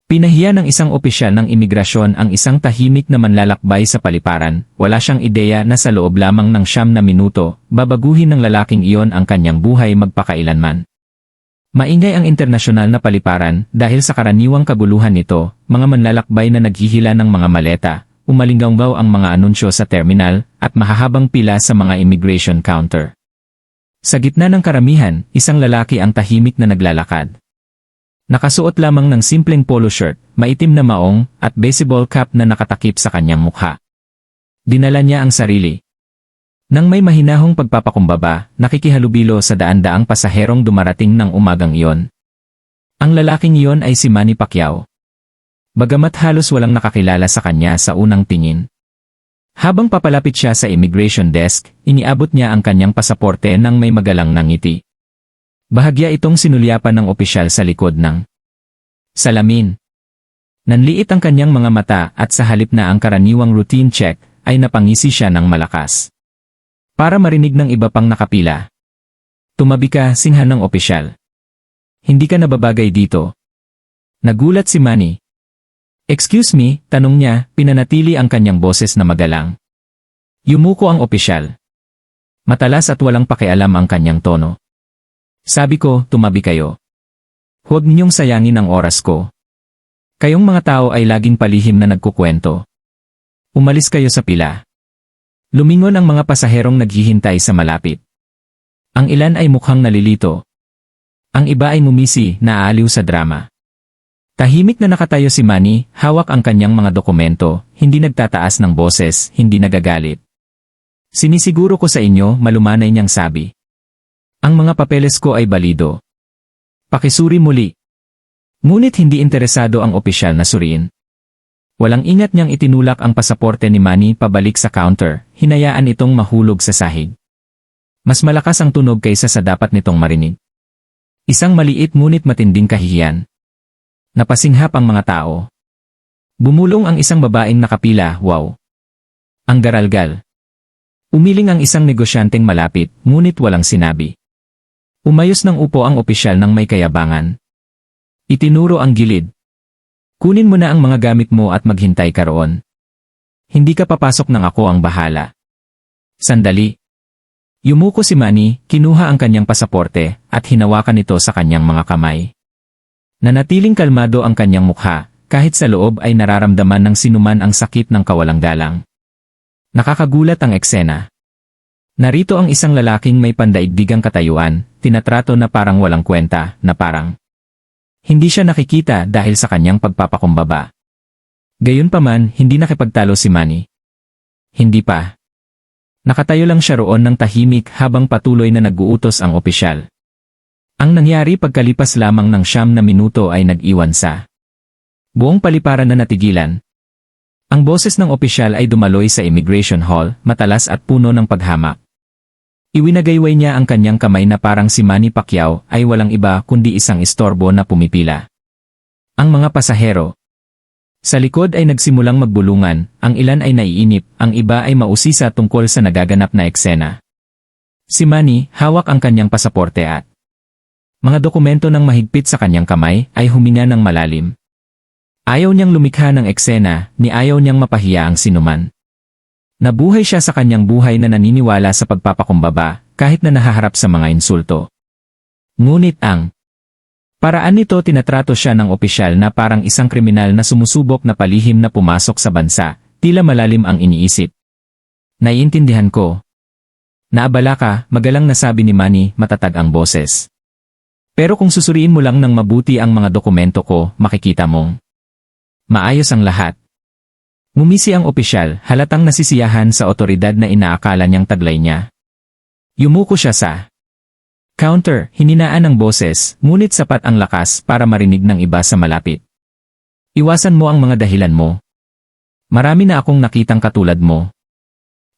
Pinahiya ng isang opisyal ng imigrasyon ang isang tahimik na manlalakbay sa paliparan. Wala siyang ideya na sa loob lamang ng 9 na minuto, babaguhin ng lalaking iyon ang kanyang buhay magpakailanman. Maingay ang internasyonal na paliparan dahil sa karaniwang kaguluhan nito, mga manlalakbay na naghihila ng mga maleta, umalinggaw ang mga anunsyo sa terminal, at mahahabang pila sa mga immigration counter. Sa gitna ng karamihan, isang lalaki ang tahimik na naglalakad. Nakasuot lamang ng simpleng polo shirt, maitim na maong, at baseball cap na nakatakip sa kanyang mukha. Dinala niya ang sarili. Nang may mahinahong pagpapakumbaba, nakikihalubilo sa daan-daang pasaherong dumarating ng umagang iyon. Ang lalaking iyon ay si Manny Pacquiao. Bagamat halos walang nakakilala sa kanya sa unang tingin. Habang papalapit siya sa immigration desk, iniabot niya ang kanyang pasaporte nang may magalang na ngiti. Bahagya itong sinulyapan ng opisyal sa likod ng salamin. Nanliit ang kanyang mga mata at sa halip na ang karaniwang routine check, ay napangisi siya ng malakas. Para marinig ng iba pang nakapila. Tumabi ka, singhan ng opisyal. Hindi ka nababagay dito. Nagulat si Manny. Excuse me, tanong niya, pinanatili ang kanyang boses na magalang. Yumuko ang opisyal. Matalas at walang pakialam ang kanyang tono. Sabi ko, tumabi kayo. Huwag ninyong sayangin ang oras ko. Kayong mga tao ay laging palihim na nagkukwento. Umalis kayo sa pila. Lumingon ang mga pasaherong naghihintay sa malapit. Ang ilan ay mukhang nalilito. Ang iba ay ngumisi, naaaliw sa drama. Tahimik na nakatayo si Manny, hawak ang kanyang mga dokumento, hindi nagtataas ng boses, hindi nagagalit. Sinisiguro ko sa inyo, malumanay niyang sabi. Ang mga papeles ko ay balido. Pakisuri muli. Ngunit hindi interesado ang opisyal na suriin. Walang ingat niyang itinulak ang pasaporte ni Manny pabalik sa counter, hinayaan itong mahulog sa sahig. Mas malakas ang tunog kaysa sa dapat nitong marinig. Isang maliit ngunit matinding kahihiyan. Napasinghap ang mga tao. Bumulong ang isang babaeng nakapila, wow. Ang garalgal. Umiling ang isang negosyanteng malapit, ngunit walang sinabi. Umayos ng upo ang opisyal ng may kayabangan. Itinuro ang gilid. Kunin mo na ang mga gamit mo at maghintay ka roon. Hindi ka papasok nang ako ang bahala. Sandali. Yumuko si Manny, kinuha ang kanyang pasaporte, at hinawakan ito sa kanyang mga kamay. Nanatiling kalmado ang kanyang mukha, kahit sa loob ay nararamdaman ng sinuman ang sakit ng kawalang galang. Nakakagulat ang eksena. Narito ang isang lalaking may pandaigdigang katayuan, tinatrato na parang walang kwenta, na parang hindi siya nakikita dahil sa kanyang pagpapakumbaba. Gayunpaman, hindi nakipagtalo si Manny. Hindi pa. Nakatayo lang siya roon ng tahimik habang patuloy na nag-uutos ang opisyal. Ang nangyari pagkalipas lamang ng 9 na minuto ay nag-iwan sa buong paliparan na natigilan. Ang boses ng opisyal ay dumaloy sa immigration hall, matalas at puno ng paghamak. Iwinagayway niya ang kanyang kamay na parang si Manny Pacquiao ay walang iba kundi isang istorbo na pumipila. Ang mga pasahero. Sa likod ay nagsimulang magbulungan, ang ilan ay naiinip, ang iba ay mausisa tungkol sa nagaganap na eksena. Si Manny, hawak ang kanyang pasaporte at mga dokumento ng mahigpit sa kanyang kamay, ay huminga ng malalim. Ayaw niyang lumikha ng eksena, ni ayaw niyang mapahiya ang sinuman. Nabuhay siya sa kanyang buhay na naniniwala sa pagpapakumbaba, kahit na nahaharap sa mga insulto. Ngunit ang paraan nito tinatrato siya ng opisyal na parang isang kriminal na sumusubok na palihim na pumasok sa bansa, tila malalim ang iniisip. Naiintindihan ko. Naabala ka, magalang nasabi ni Manny, matatag ang boses. Pero kung susuriin mo lang ng mabuti ang mga dokumento ko, makikita mong maayos ang lahat. Ngumisi ang opisyal, halatang nasisiyahan sa otoridad na inaakala niyang taglay niya. Yumuko siya sa counter, hininaan ang boses, ngunit sapat ang lakas para marinig ng iba sa malapit. Iwasan mo ang mga dahilan mo. Marami na akong nakitang katulad mo.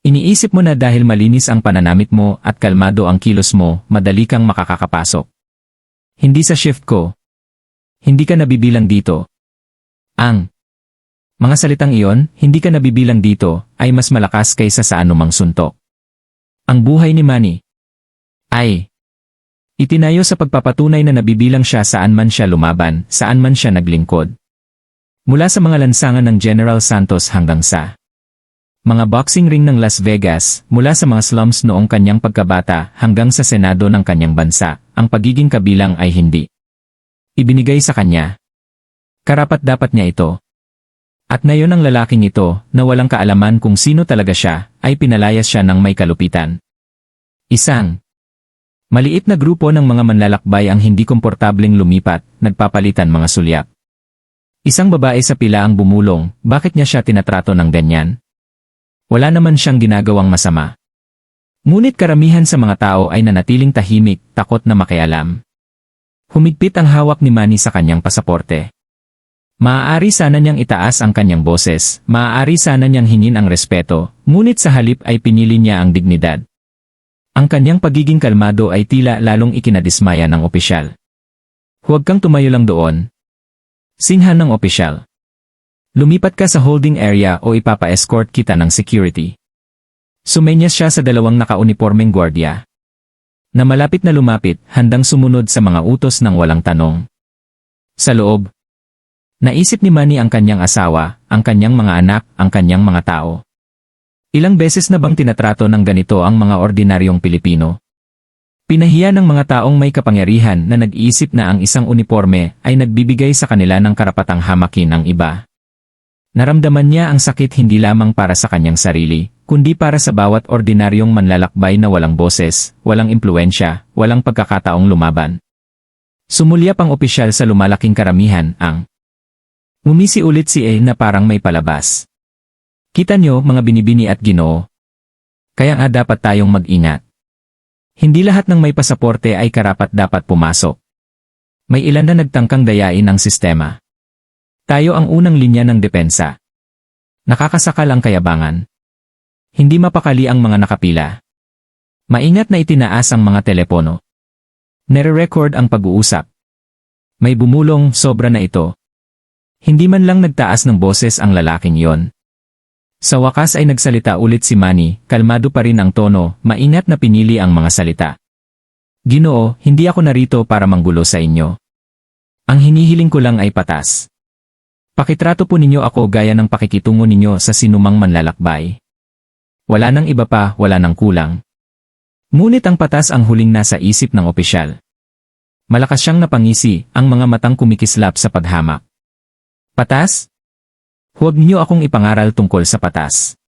Iniisip mo na dahil malinis ang pananamit mo at kalmado ang kilos mo, madali kang makakapasok. Hindi sa shift ko. Hindi ka nabibilang dito. Ang mga salitang iyon, hindi ka nabibilang dito, ay mas malakas kaysa sa anumang suntok. Ang buhay ni Manny ay itinayo sa pagpapatunay na nabibilang siya saan man siya lumaban, saan man siya naglingkod. Mula sa mga lansangan ng General Santos hanggang sa mga boxing ring ng Las Vegas, mula sa mga slums noong kanyang pagkabata hanggang sa Senado ng kanyang bansa, ang pagiging kabilang ay hindi ibinigay sa kanya. Karapat-dapat niya ito. At ngayon ang lalaking ito, na walang kaalaman kung sino talaga siya, ay pinalayas siya ng may kalupitan. Isang maliit na grupo ng mga manlalakbay ang hindi komportableng lumipat, nagpapalitan mga sulyap. Isang babae sa pila ang bumulong, bakit niya siya tinatrato ng ganyan? Wala naman siyang ginagawang masama. Ngunit karamihan sa mga tao ay nanatiling tahimik, takot na makialam. Humigpit ang hawak ni Manny sa kanyang pasaporte. Maaari sana niyang itaas ang kanyang boses, maaari sana niyang hingin ang respeto, ngunit sa halip ay pinili niya ang dignidad. Ang kanyang pagiging kalmado ay tila lalong ikinadismaya ng opisyal. Huwag kang tumayo lang doon. Sinhan ng opisyal. Lumipat ka sa holding area o ipapa-escort kita ng security. Sumenyas siya sa dalawang nakaunipormeng gwardiya, na malapit na lumapit, handang sumunod sa mga utos ng walang tanong. Sa loob, naisip ni Manny ang kanyang asawa, ang kanyang mga anak, ang kanyang mga tao. Ilang beses na bang tinatrato ng ganito ang mga ordinaryong Pilipino? Pinahiya ng mga taong may kapangyarihan na nag-iisip na ang isang uniforme ay nagbibigay sa kanila ng karapatang hamakin ang iba. Naramdaman niya ang sakit hindi lamang para sa kanyang sarili, kundi para sa bawat ordinaryong manlalakbay na walang boses, walang impluensya, walang pagkakataong lumaban. Sumulyap ang opisyal sa lumalaking karamihan, ang umisi ulit si A na parang may palabas. Kita nyo mga binibini at Ginoo. Kaya nga dapat tayong mag-ingat. Hindi lahat ng may pasaporte ay karapat-dapat pumasok. May ilan na nagtangkang dayain ang sistema. Tayo ang unang linya ng depensa. Nakakasakal ang kayabangan. Hindi mapakali ang mga nakapila. Maingat na itinaas ang mga telepono. Nire-record ang pag-uusap. May bumulong, sobra na ito. Hindi man lang nagtaas ng boses ang lalaking yon. Sa wakas ay nagsalita ulit si Manny, kalmado pa rin ang tono, maingat na pinili ang mga salita. Ginoo, hindi ako narito para manggulo sa inyo. Ang hinihiling ko lang ay patas. Pakitrato po ninyo ako gaya ng pakikitungo ninyo sa sinumang manlalakbay. Wala nang iba pa, wala nang kulang. Ngunit ang patas ang huling nasa isip ng opisyal. Malakas siyang napangisi, ang mga matang kumikislap sa paghamak. Patas? Huwag niyo akong ipangaral tungkol sa patas.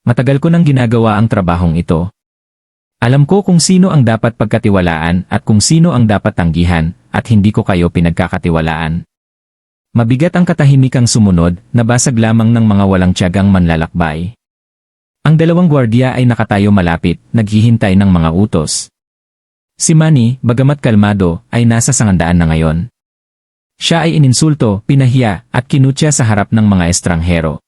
Matagal ko nang ginagawa ang trabahong ito. Alam ko kung sino ang dapat pagkatiwalaan at kung sino ang dapat tanggihan, at hindi ko kayo pinagkakatiwalaan. Mabigat ang katahimikang sumunod, nabasag lamang ng mga walang tiyagang manlalakbay. Ang dalawang gwardiya ay nakatayo malapit, naghihintay ng mga utos. Si Manny, bagamat kalmado, ay nasa sangandaan na ngayon. Siya ay ininsulto, pinahiya, at kinutya sa harap ng mga estranghero.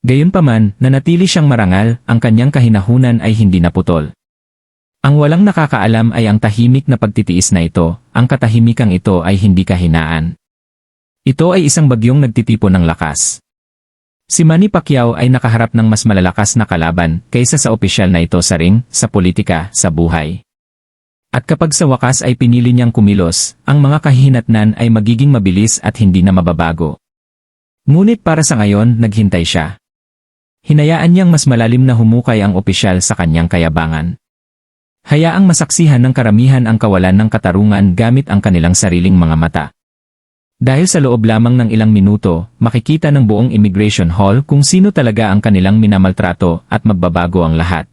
Gayunpaman, nanatili siyang marangal, ang kanyang kahinahunan ay hindi naputol. Ang walang nakakaalam ay ang tahimik na pagtitiis na ito, ang katahimikang ito ay hindi kahinaan. Ito ay isang bagyong nagtitipon ng lakas. Si Manny Pacquiao ay nakaharap ng mas malalakas na kalaban kaysa sa opisyal na ito sa ring, sa politika, sa buhay. At kapag sa wakas ay pinili niyang kumilos, ang mga kahihinatnan ay magiging mabilis at hindi na mababago. Ngunit para sa ngayon, naghintay siya. Hinayaan niyang mas malalim na humukay ang opisyal sa kanyang kayabangan. Hayaang masaksihan ng karamihan ang kawalan ng katarungan gamit ang kanilang sariling mga mata. Dahil sa loob lamang ng ilang minuto, makikita ng buong immigration hall kung sino talaga ang kanilang minamaltrato at magbabago ang lahat.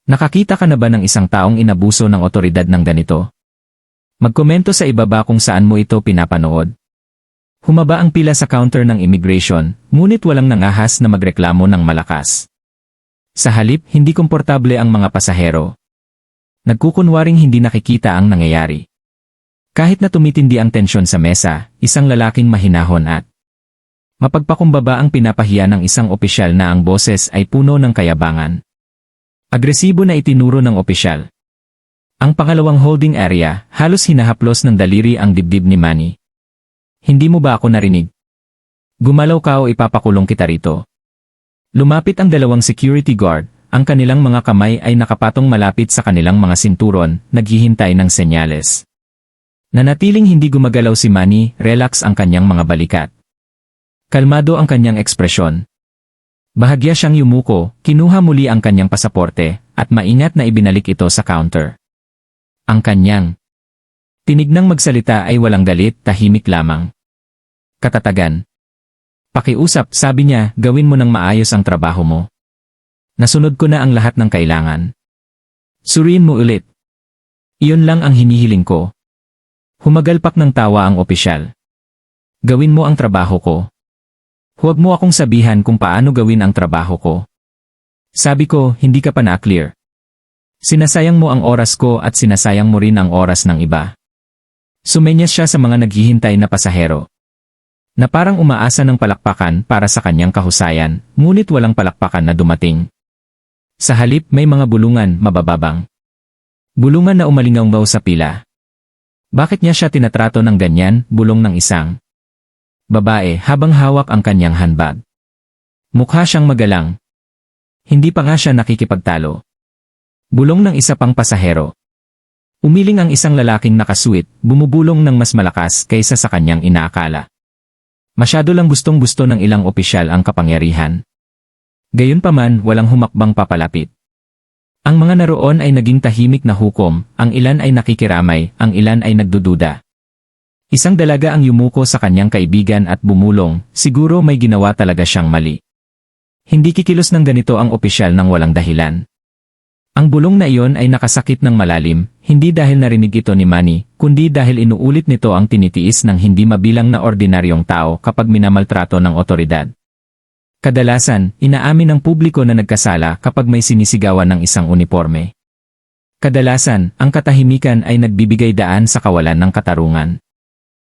Nakakita ka na ba ng isang taong inabuso ng otoridad ng ganito? Magkomento sa ibaba kung saan mo ito pinapanood. Humaba ang pila sa counter ng immigration, ngunit walang nangahas na magreklamo ng malakas. Sa halip, hindi komportable ang mga pasahero. Nagkukunwaring hindi nakikita ang nangyayari. Kahit na tumitindi ang tensyon sa mesa, isang lalaking mahinahon at mapagpakumbaba ang pinapahiya ng isang opisyal na ang boses ay puno ng kayabangan. Agresibo na itinuro ng opisyal. Ang pangalawang holding area, halos hinahaplos ng daliri ang dibdib ni Manny. Hindi mo ba ako narinig? Gumalaw ka o ipapakulong kita rito. Lumapit ang dalawang security guard, ang kanilang mga kamay ay nakapatong malapit sa kanilang mga sinturon, naghihintay ng senyales. Nanatiling hindi gumagalaw si Manny, relax ang kanyang mga balikat. Kalmado ang kanyang ekspresyon. Bahagya siyang yumuko, kinuha muli ang kanyang pasaporte, at maingat na ibinalik ito sa counter. Ang kanyang tinignang magsalita ay walang galit, tahimik lamang. Katatagan. Pakiusap, sabi niya, gawin mo ng maayos ang trabaho mo. Nasunod ko na ang lahat ng kailangan. Suriin mo ulit. Iyon lang ang hinihiling ko. Humagalpak ng tawa ang opisyal. Gawin mo ang trabaho ko. Huwag mo akong sabihan kung paano gawin ang trabaho ko. Sabi ko, hindi ka pa na-clear. Sinasayang mo ang oras ko at sinasayang mo rin ang oras ng iba. Sumenyas siya sa mga naghihintay na pasahero, na parang umaasa ng palakpakan para sa kanyang kahusayan, ngunit walang palakpakan na dumating. Sa halip may mga bulungan, mabababang. Bulungan na umalingaw sa pila. Bakit niya siya tinatrato ng ganyan, bulong ng isang babae habang hawak ang kanyang handbag. Mukha siyang magalang. Hindi pa nga siya nakikipagtalo. Bulong ng isa pang pasahero. Umiling ang isang lalaking nakasuit, bumubulong ng mas malakas kaysa sa kanyang inaakala. Masyado lang gustong-gusto ng ilang opisyal ang kapangyarihan. Gayunpaman, walang humakbang papalapit. Ang mga naroon ay naging tahimik na hukom, ang ilan ay nakikiramay, ang ilan ay nagdududa. Isang dalaga ang yumuko sa kanyang kaibigan at bumulong, siguro may ginawa talaga siyang mali. Hindi kikilos ng ganito ang opisyal ng walang dahilan. Ang bulong na iyon ay nakasakit ng malalim, hindi dahil narinig ito ni Manny, kundi dahil inuulit nito ang tinitiis ng hindi mabilang na ordinaryong tao kapag minamaltrato ng otoridad. Kadalasan, inaamin ng publiko na nagkasala kapag may sinisigawan ng isang uniforme. Kadalasan, ang katahimikan ay nagbibigay daan sa kawalan ng katarungan.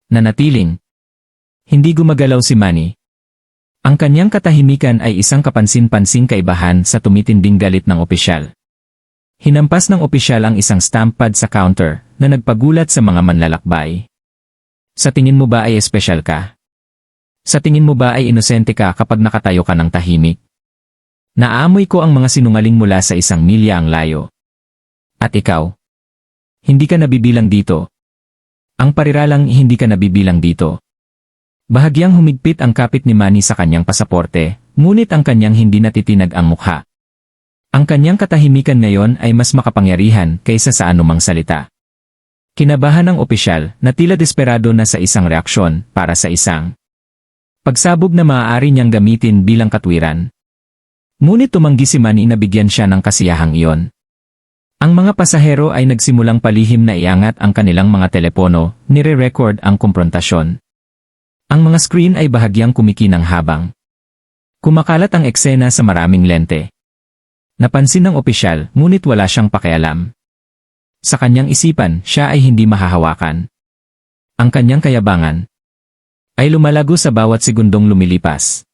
Nanatiling. Hindi gumagalaw si Manny. Ang kanyang katahimikan ay isang kapansin-pansing kaibahan sa tumitinding galit ng opisyal. Hinampas ng opisyal ang isang stamp pad sa counter na nagpagulat sa mga manlalakbay. Sa tingin mo ba ay espesyal ka? Sa tingin mo ba ay inosente ka kapag nakatayo ka ng tahimik? Naaamoy ko ang mga sinungaling mula sa 1 milya ang layo. At ikaw? Hindi ka nabibilang dito. Ang pariralang hindi ka nabibilang dito. Bahagyang humigpit ang kapit ni Manny sa kanyang pasaporte, ngunit ang kanyang hindi natitinag ang mukha. Ang kanyang katahimikan ngayon ay mas makapangyarihan kaysa sa anumang salita. Kinabahan ng opisyal na tila desperado na sa isang reaksyon para sa isang pagsabog na maaari niyang gamitin bilang katwiran. Ngunit tumanggi si Manny na bigyan siya ng kasiyahang iyon. Ang mga pasahero ay nagsimulang palihim na iangat ang kanilang mga telepono, nire-record ang komprontasyon. Ang mga screen ay bahagyang kumikinang habang kumakalat ang eksena sa maraming lente. Napansin ng opisyal, ngunit wala siyang pakialam. Sa kanyang isipan, siya ay hindi mahahawakan. Ang kanyang kayabangan ay lumalago sa bawat segundong lumilipas.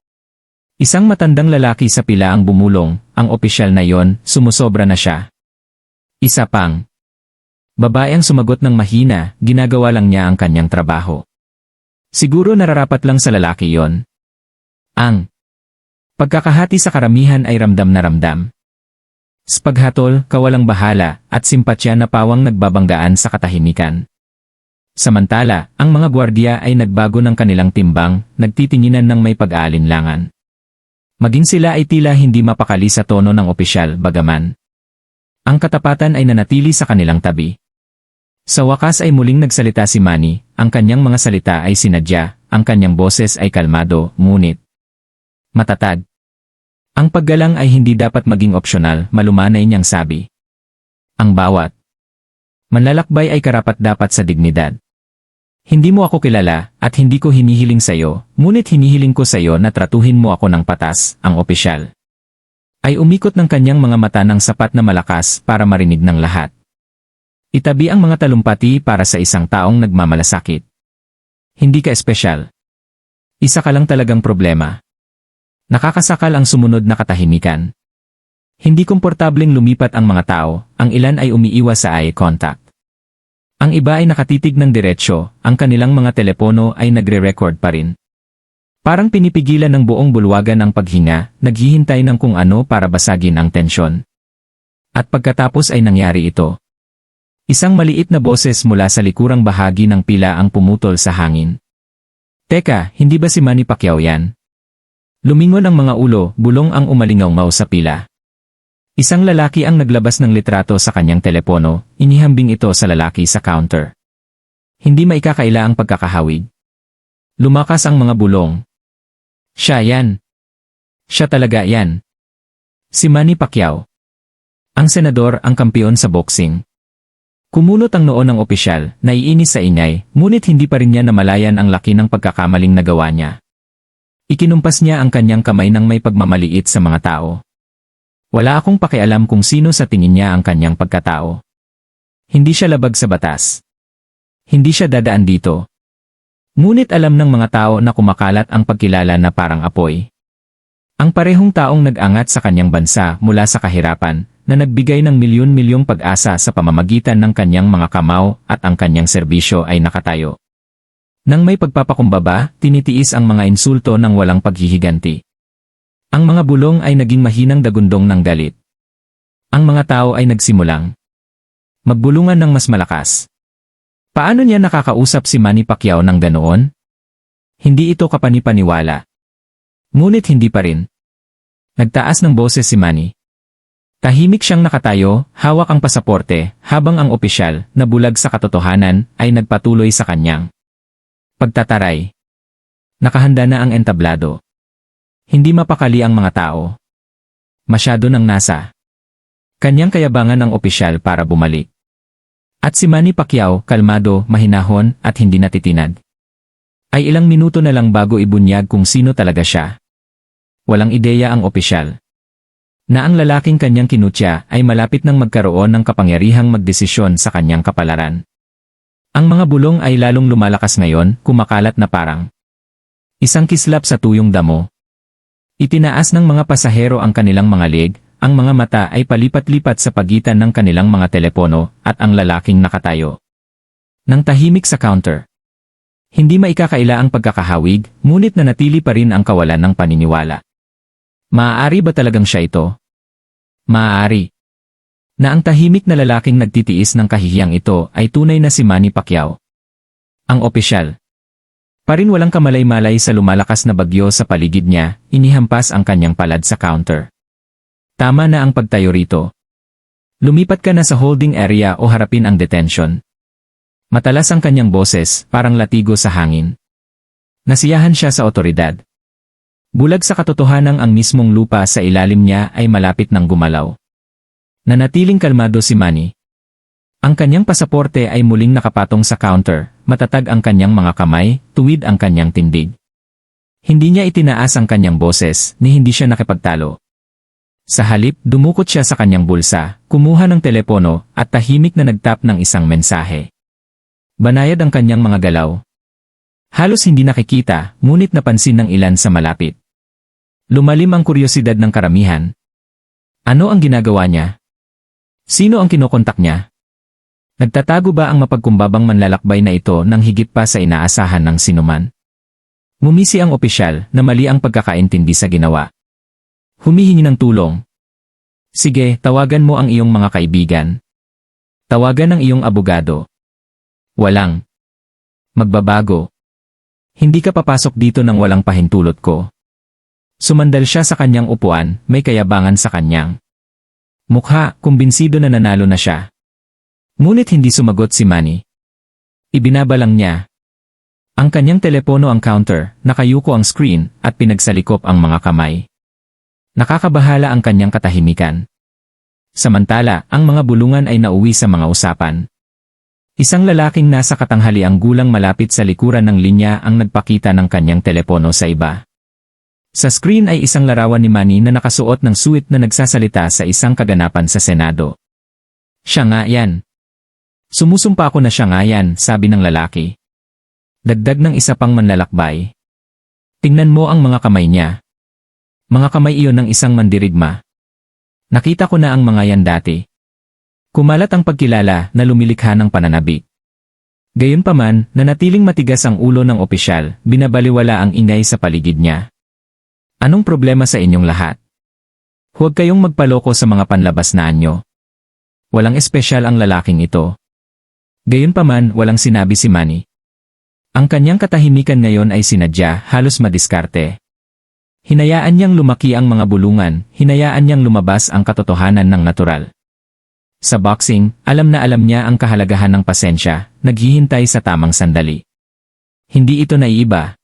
Isang matandang lalaki sa pila ang bumulong, ang opisyal na iyon, sumusobra na siya. Isa pang babae ang sumagot ng mahina, ginagawa lang niya ang kanyang trabaho. Siguro nararapat lang sa lalaki iyon. Ang pagkakahati sa karamihan ay ramdam na ramdam. Spaghatol, kawalang bahala, at simpatya na pawang nagbabanggaan sa katahimikan. Samantala, ang mga gwardiya ay nagbago ng kanilang timbang, nagtitinginan ng may pag-aalinlangan. Maging sila ay tila hindi mapakali sa tono ng opisyal, bagaman ang katapatan ay nanatili sa kanilang tabi. Sa wakas ay muling nagsalita si Manny, ang kanyang mga salita ay sinadya, ang kanyang boses ay kalmado, ngunit matatag. Ang paggalang ay hindi dapat maging opsyonal, malumanay niyang sabi. Ang bawat manlalakbay ay karapat-dapat sa dignidad. Hindi mo ako kilala, at hindi ko hinihiling sayo, ngunit hinihiling ko sayo na tratuhin mo ako ng patas, ang opisyal ay umikot ng kanyang mga mata ng sapat na malakas para marinig ng lahat. Itabi ang mga talumpati para sa isang taong nagmamalasakit. Hindi ka espesyal. Isa ka lang talagang problema. Nakakasakal ang sumunod na katahimikan. Hindi komportableng lumipat ang mga tao, ang ilan ay umiiwas sa eye contact. Ang iba ay nakatitig ng diretsyo, ang kanilang mga telepono ay nagre-record pa rin. Parang pinipigilan ng buong bulwagan ang paghinga, naghihintay ng kung ano para basagin ang tensyon. At pagkatapos ay nangyari ito. Isang maliit na boses mula sa likurang bahagi ng pila ang pumutol sa hangin. Teka, hindi ba si Manny Pacquiao yan? Lumingon ang mga ulo, bulong ang umalingaw sa pila. Isang lalaki ang naglabas ng litrato sa kanyang telepono, inihambing ito sa lalaki sa counter. Hindi maikakaila ang pagkakahawig. Lumakas ang mga bulong. Siya yan. Siya talaga yan. Si Manny Pacquiao. Ang senador, ang kampeon sa boxing. Kumulot ang noo ng opisyal, naiinis sa ingay, ngunit hindi pa rin niya namalayan ang laki ng pagkakamaling nagawa niya. Ikinumpas niya ang kanyang kamay ng may pagmamaliit sa mga tao. Wala akong pakialam kung sino sa tingin niya ang kanyang pagkatao. Hindi siya labag sa batas. Hindi siya dadaan dito. Ngunit alam ng mga tao na kumakalat ang pagkilala na parang apoy. Ang parehong taong nag-angat sa kanyang bansa mula sa kahirapan, na nagbigay ng milyon-milyong pag-asa sa pamamagitan ng kanyang mga kamao at ang kanyang serbisyo ay nakatayo. Nang may pagpapakumbaba, tinitiis ang mga insulto ng walang paghihiganti. Ang mga bulong ay naging mahinang dagundong ng galit. Ang mga tao ay nagsimulang magbulungan ng mas malakas. Paano niya nakakausap si Manny Pacquiao ng ganoon? Hindi ito kapanipaniwala. Ngunit hindi pa rin. Nagtaas ng boses si Manny. Tahimik siyang nakatayo, hawak ang pasaporte, habang ang opisyal, na bulag sa katotohanan, ay nagpatuloy sa kanyang pagtataray. Nakahanda na ang entablado. Hindi mapakali ang mga tao. Masyado nang nasa kanyang kayabangan ang opisyal para bumalik. At si Manny Pacquiao, kalmado, mahinahon, at hindi natitinag. Ay ilang minuto na lang bago ibunyag kung sino talaga siya. Walang ideya ang opisyal. Na ang lalaking kanyang kinutya ay malapit nang magkaroon ng kapangyarihang magdesisyon sa kanyang kapalaran. Ang mga bulong ay lalong lumalakas ngayon, kumakalat na parang isang kislap sa tuyong damo. Itinaas ng mga pasahero ang kanilang mga leg, ang mga mata ay palipat-lipat sa pagitan ng kanilang mga telepono at ang lalaking nakatayo. Nang tahimik sa counter. Hindi maikakaila ang pagkakahawig, ngunit nanatili pa rin ang kawalan ng paniniwala. Maaari ba talagang siya ito? Maaari. Na ang tahimik na lalaking nagtitiis ng kahihiyang ito ay tunay na si Manny Pacquiao. Ang opisyal. Pa rin walang kamalay-malay sa lumalakas na bagyo sa paligid niya, inihampas ang kanyang palad sa counter. Tama na ang pagtayo rito. Lumipat ka na sa holding area o harapin ang detention. Matalas ang kanyang boses, parang latigo sa hangin. Nasiyahan siya sa otoridad. Bulag sa katotohanang ang mismong lupa sa ilalim niya ay malapit ng gumalaw. Nanatiling kalmado si Manny. Ang kanyang pasaporte ay muling nakapatong sa counter, matatag ang kanyang mga kamay, tuwid ang kanyang tindig. Hindi niya itinaas ang kanyang boses, ni hindi siya nakipagtalo. Sa halip, dumukot siya sa kanyang bulsa, kumuha ng telepono, at tahimik na nagtap ng isang mensahe. Banayad ang kanyang mga galaw. Halos hindi nakikita, ngunit napansin ng ilan sa malapit. Lumalim ang kuryosidad ng karamihan. Ano ang ginagawa niya? Sino ang kinokontak niya? Nagtatago ba ang mapagkumbabang manlalakbay na ito nang higit pa sa inaasahan ng sinuman? Ngumisi ang opisyal na mali ang pagkakaintindi sa ginawa. Humihingi ng tulong. Sige, tawagan mo ang iyong mga kaibigan. Tawagan ang iyong abogado. Walang magbabago. Hindi ka papasok dito nang walang pahintulot ko. Sumandal siya sa kanyang upuan, may kayabangan sa kanyang mukha, kumbinsido na nanalo na siya. Ngunit hindi sumagot si Manny. Ibinabalang niya. Ang kanyang telepono ang counter, nakayuko ang screen, at pinagsalikop ang mga kamay. Nakakabahala ang kanyang katahimikan. Samantala, ang mga bulungan ay nauwi sa mga usapan. Isang lalaking nasa katanghaliang gulang malapit sa likuran ng linya ang nagpakita ng kanyang telepono sa iba. Sa screen ay isang larawan ni Manny na nakasuot ng suit na nagsasalita sa isang kaganapan sa Senado. Siya nga yan. Sumusumpa ko na siya nga yan, sabi ng lalaki. Dagdag ng isa pang manlalakbay. Tingnan mo ang mga kamay niya. Mga kamay iyon ng isang mandirigma. Nakita ko na ang mga yan dati. Kumalat ang pagkilala na lumilikha ng pananabik. Gayunpaman, nanatiling matigas ang ulo ng opisyal, binabaliwala ang ingay sa paligid niya. Anong problema sa inyong lahat? Huwag kayong magpaloko sa mga panlabas na anyo. Walang espesyal ang lalaking ito. Gayunpaman, walang sinabi si Manny. Ang kanyang katahimikan ngayon ay sinadya, halos madiskarte. Hinayaan niyang lumaki ang mga bulungan, hinayaan niyang lumabas ang katotohanan ng natural. Sa boxing, alam na alam niya ang kahalagahan ng pasensya, naghihintay sa tamang sandali. Hindi ito naiiba.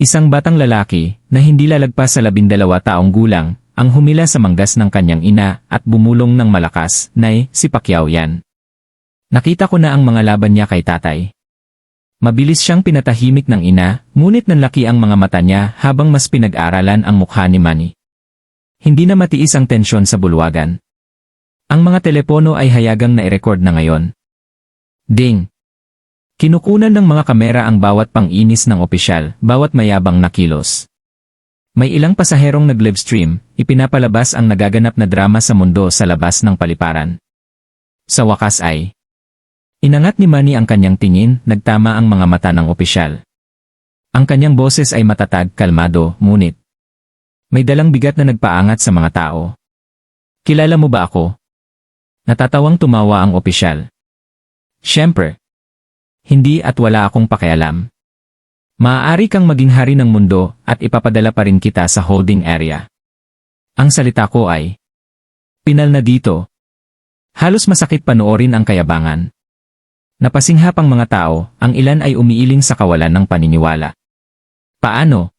Isang batang lalaki, na hindi lalagpas sa 12 taong gulang, ang humila sa manggas ng kanyang ina at bumulong ng malakas, "Nay, si Pacquiao yan. Nakita ko na ang mga laban niya kay tatay." Mabilis siyang pinatahimik ng ina, ngunit nanlaki ang mga mata niya habang mas pinag-aralan ang mukha ni Manny. Hindi na matiis ang tensyon sa bulwagan. Ang mga telepono ay hayagang na-record na ngayon. Ding! Kinukunan ng mga kamera ang bawat pang-inis ng opisyal, bawat mayabang na kilos. May ilang pasaherong nag-livestream, ipinapalabas ang nagaganap na drama sa mundo sa labas ng paliparan. Sa wakas ay inangat ni Manny ang kanyang tingin, nagtama ang mga mata ng opisyal. Ang kanyang boses ay matatag, kalmado, ngunit may dalang bigat na nagpaangat sa mga tao. "Kilala mo ba ako?" Natatawang tumawa ang opisyal. "Siyempre. Hindi at wala akong pakialam. Maaari kang maging hari ng mundo at ipapadala pa rin kita sa holding area." Ang salita ko ay pinal na dito. Halos masakit panoorin ang kayabangan. Napasinghap ang mga tao, ang ilan ay umiiling sa kawalan ng paniniwala. Paano?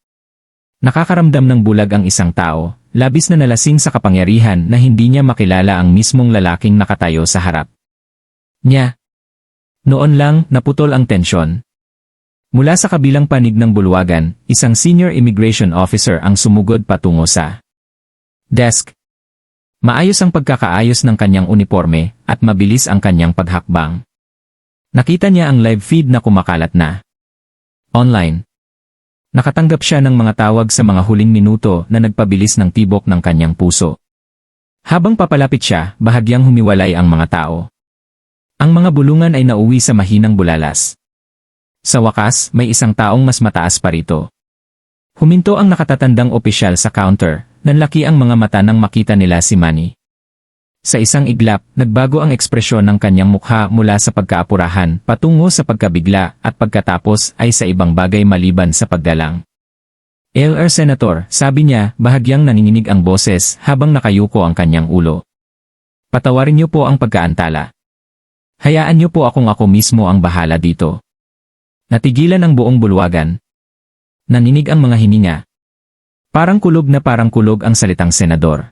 Nakakaramdam ng bulag ang isang tao, labis na nalasing sa kapangyarihan na hindi niya makilala ang mismong lalaking nakatayo sa harap niya. Noon lang, naputol ang tensyon. Mula sa kabilang panig ng bulwagan, isang senior immigration officer ang sumugod patungo sa desk. Maayos ang pagkakaayos ng kanyang uniforme at mabilis ang kanyang paghakbang. Nakita niya ang live feed na kumakalat na online. Nakatanggap siya ng mga tawag sa mga huling minuto na nagpabilis ng tibok ng kanyang puso. Habang papalapit siya, bahagyang humiwalay ang mga tao. Ang mga bulungan ay nauwi sa mahinang bulalas. Sa wakas, may isang taong mas mataas pa rito. Huminto ang nakatatandang opisyal sa counter, nanlaki ang mga mata nang makita nila si Manny. Sa isang iglap, nagbago ang ekspresyon ng kanyang mukha mula sa pagkaapurahan patungo sa pagkabigla at pagkatapos ay sa ibang bagay maliban sa paggalang. "LR Senator," sabi niya, bahagyang nanginginig ang boses habang nakayuko ang kanyang ulo. "Patawarin niyo po ang pagkaantala. Hayaan niyo po ako mismo ang bahala dito." Natigilan ang buong bulwagan. Naninig ang mga hininga. Parang kulog ang salitang senador.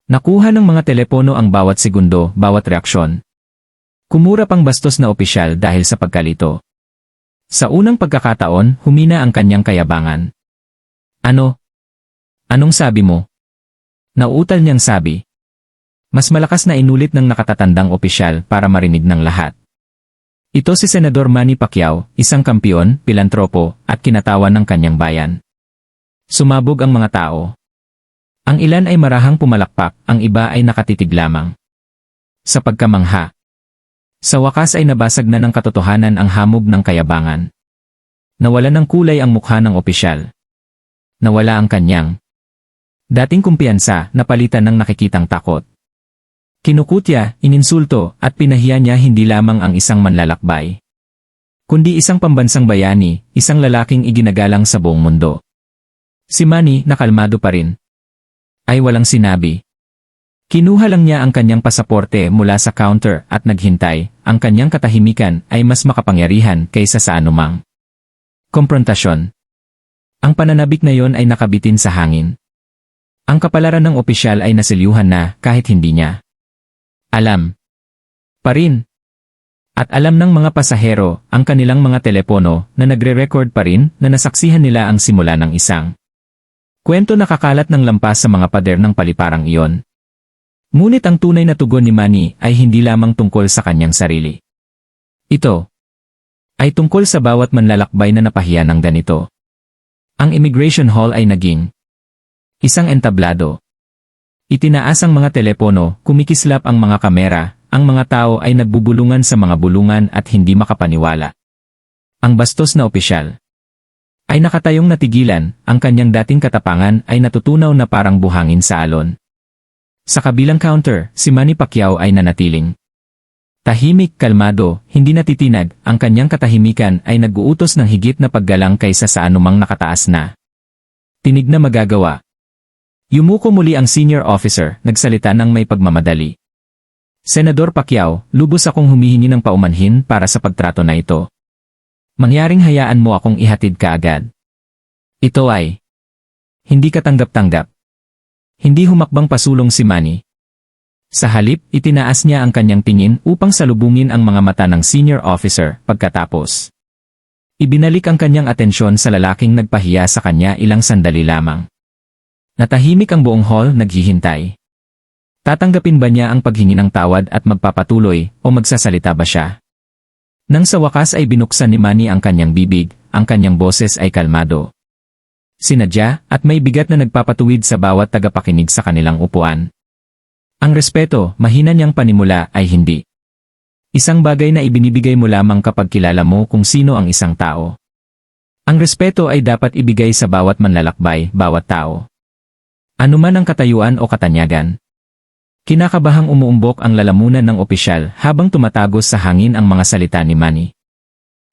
Nakuha ng mga telepono ang bawat segundo, bawat reaksyon. Kumura pang bastos na opisyal dahil sa pagkalito. Sa unang pagkakataon, humina ang kanyang kayabangan. "Ano? Anong sabi mo?" Nauutal niyang sabi. Mas malakas na inulit ng nakatatandang opisyal para marinig ng lahat. Ito si Senador Manny Pacquiao, isang kampiyon, pilantropo, at kinatawan ng kanyang bayan. Sumabog ang mga tao. Ang ilan ay marahang pumalakpak, ang iba ay nakatitig lamang. Sa pagkamangha. Sa wakas ay nabasag na ng katotohanan ang hamog ng kayabangan. Nawala ng kulay ang mukha ng opisyal. Nawala ang kanyang dating kumpiyansa, napalitan ng nakikitang takot. Kinukutya, ininsulto, at pinahiya niya hindi lamang ang isang manlalakbay, kundi isang pambansang bayani, isang lalaking iginagalang sa buong mundo. Si Manny, nakalmado pa rin, ay walang sinabi. Kinuha lang niya ang kanyang pasaporte mula sa counter at naghintay. Ang kanyang katahimikan ay mas makapangyarihan kaysa sa anumang komprontasyon. Ang pananabik na yon ay nakabitin sa hangin. Ang kapalaran ng opisyal ay nasilyuhan na kahit hindi niya alam pa rin. At alam ng mga pasahero ang kanilang mga telepono na nagre-record pa rin na nasaksihan nila ang simula ng isang kwento na kakalat ng lampas sa mga pader ng paliparang iyon. Ngunit ang tunay na tugon ni Manny ay hindi lamang tungkol sa kanyang sarili. Ito ay tungkol sa bawat manlalakbay na napahiya ng ganito. Ang immigration hall ay naging isang entablado. Itinaas ang mga telepono, kumikislap ang mga kamera, ang mga tao ay nagbubulungan sa mga bulungan at hindi makapaniwala. Ang bastos na opisyal ay nakatayong natigilan, ang kanyang dating katapangan ay natutunaw na parang buhangin sa alon. Sa kabilang counter, si Manny Pacquiao ay nanatiling Tahimik, kalmado, hindi natitinag, ang kanyang katahimikan ay nag-uutos ng higit na paggalang kaysa sa anumang nakataas na tinig na magagawa. Yumuko muli ang senior officer, nagsalita ng may pagmamadali. Senador Pacquiao, lubos akong humihingi ng paumanhin para sa pagtrato na ito. Mangyaring hayaan mo akong ihatid ka agad. Ito ay hindi katanggap-tanggap. Hindi humakbang pasulong si Manny. Sa halip, itinaas niya ang kanyang tingin upang salubungin ang mga mata ng senior officer pagkatapos. Ibinalik ang kanyang atensyon sa lalaking nagpahiya sa kanya ilang sandali lamang. Natahimik ang buong hall, naghihintay. Tatanggapin ba niya ang paghingi ng tawad at magpapatuloy o magsasalita ba siya? Nang sa wakas ay binuksan ni Manny ang kanyang bibig, ang kanyang boses ay kalmado. Sinadya at may bigat na nagpapatuwid sa bawat tagapakinig sa kanilang upuan. Ang respeto, mahina niyang panimula ay hindi isang bagay na ibinibigay mo lamang kapag kilala mo kung sino ang isang tao. Ang respeto ay dapat ibigay sa bawat manlalakbay, bawat tao. Anuman ang katayuan o katanyagan. Kinakabahang umuumbok ang lalamunan ng opisyal habang tumatagos sa hangin ang mga salita ni Manny.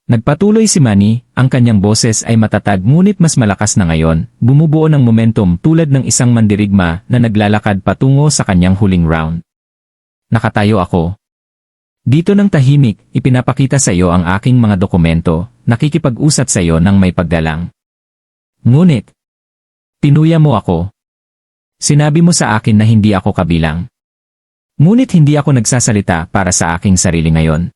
Nagpatuloy si Manny, ang kanyang boses ay matatag ngunit mas malakas na ngayon, bumubuo ng momentum tulad ng isang mandirigma na naglalakad patungo sa kanyang huling round. Nakatayo ako. Dito ng tahimik, ipinapakita sa iyo ang aking mga dokumento, nakikipag-usap sa iyo ng may paggalang. Ngunit, tinuya mo ako. Sinabi mo sa akin na hindi ako kabilang. Ngunit hindi ako nagsasalita para sa aking sarili ngayon.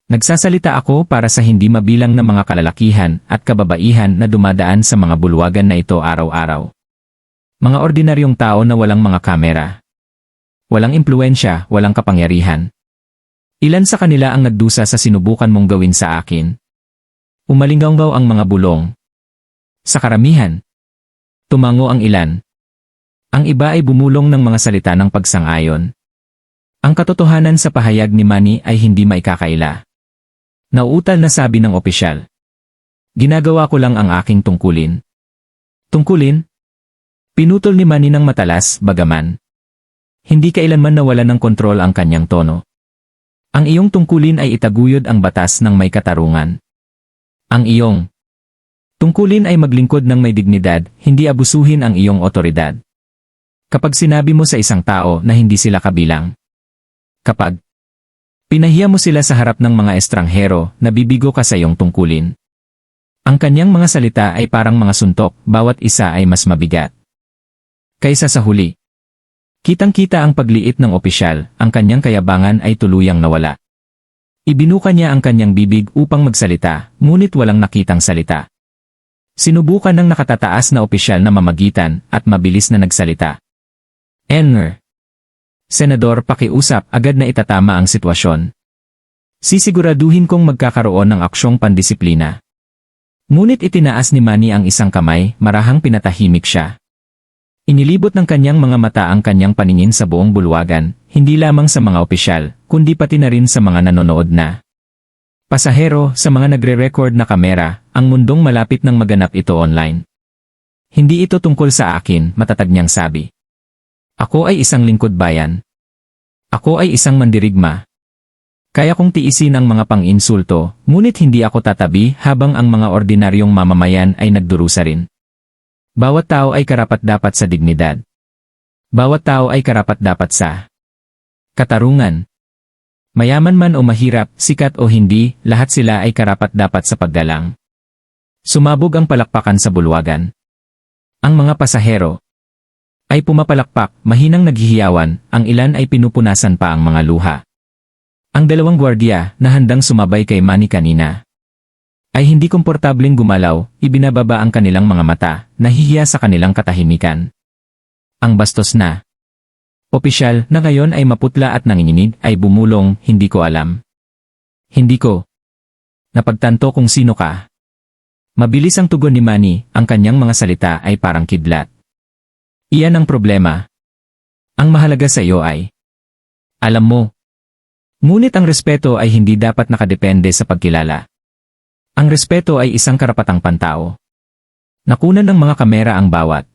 Nagsasalita ako para sa hindi mabilang na mga kalalakihan at kababaihan na dumadaan sa mga bulwagan na ito araw-araw. Mga ordinaryong tao na walang mga kamera. Walang impluensya, walang kapangyarihan. Ilan sa kanila ang nagdusa sa sinubukan mong gawin sa akin? Umalinggaw ang mga bulong. Sa karamihan, tumango ang ilan. Ang iba ay bumulong ng mga salita ng pagsang-ayon. Ang katotohanan sa pahayag ni Manny ay hindi maikakaila. Nauutal na sabi ng opisyal. Ginagawa ko lang ang aking tungkulin. Tungkulin? Pinutol ni Manny ng matalas, bagaman. Hindi kailanman nawala ng kontrol ang kanyang tono. Ang iyong tungkulin ay itaguyod ang batas ng may katarungan. Ang iyong tungkulin ay maglingkod ng may dignidad, hindi abusuhin ang iyong otoridad. Kapag sinabi mo sa isang tao na hindi sila kabilang. Kapag pinahiya mo sila sa harap ng mga estranghero, nabibigo ka sa iyong tungkulin. Ang kanyang mga salita ay parang mga suntok, bawat isa ay mas mabigat. Kaysa sa huli. Kitang-kita ang pagliit ng opisyal, ang kanyang kayabangan ay tuluyang nawala. Ibinuka niya ang kanyang bibig upang magsalita, ngunit walang nakitang salita. Sinubukan ng nakatataas na opisyal na mamagitan at mabilis na nagsalita. Senador, pakiusap, agad na itatama ang sitwasyon. Sisiguraduhin kong magkakaroon ng aksyong pandisiplina. Ngunit itinaas ni Manny ang isang kamay, marahang pinatahimik siya. Inilibot ng kanyang mga mata ang kanyang paningin sa buong bulwagan, hindi lamang sa mga opisyal, kundi pati na rin sa mga nanonood na pasahero, sa mga nagre-record na kamera, ang mundong malapit ng maganap ito online. Hindi ito tungkol sa akin, matatag niyang sabi. Ako ay isang lingkod bayan. Ako ay isang mandirigma. Kaya kong tiisin ang mga pang-insulto, ngunit hindi ako tatabi habang ang mga ordinaryong mamamayan ay nagdurusa rin. Bawat tao ay karapat-dapat sa dignidad. Bawat tao ay karapat-dapat sa katarungan. Mayaman man o mahirap, sikat o hindi, lahat sila ay karapat-dapat sa paggalang. Sumabog ang palakpakan sa bulwagan. Ang mga pasahero ay pumapalakpak, mahinang naghihiyawan, ang ilan ay pinupunasan pa ang mga luha. Ang dalawang gwardiya, na handang sumabay kay Manny kanina, ay hindi komportableng gumalaw, ibinababa ang kanilang mga mata, nahihiya sa kanilang katahimikan. Ang bastos na opisyal na ngayon ay maputla at nanginginig ay bumulong, hindi ko alam. Hindi ko napagtanto kung sino ka. Mabilis ang tugon ni Manny, ang kanyang mga salita ay parang kidlat. Iyan ang problema. Ang mahalaga sa iyo ay alam mo. Ngunit ang respeto ay hindi dapat nakadepende sa pagkilala. Ang respeto ay isang karapatang pantao. Nakunan ng mga kamera ang bawat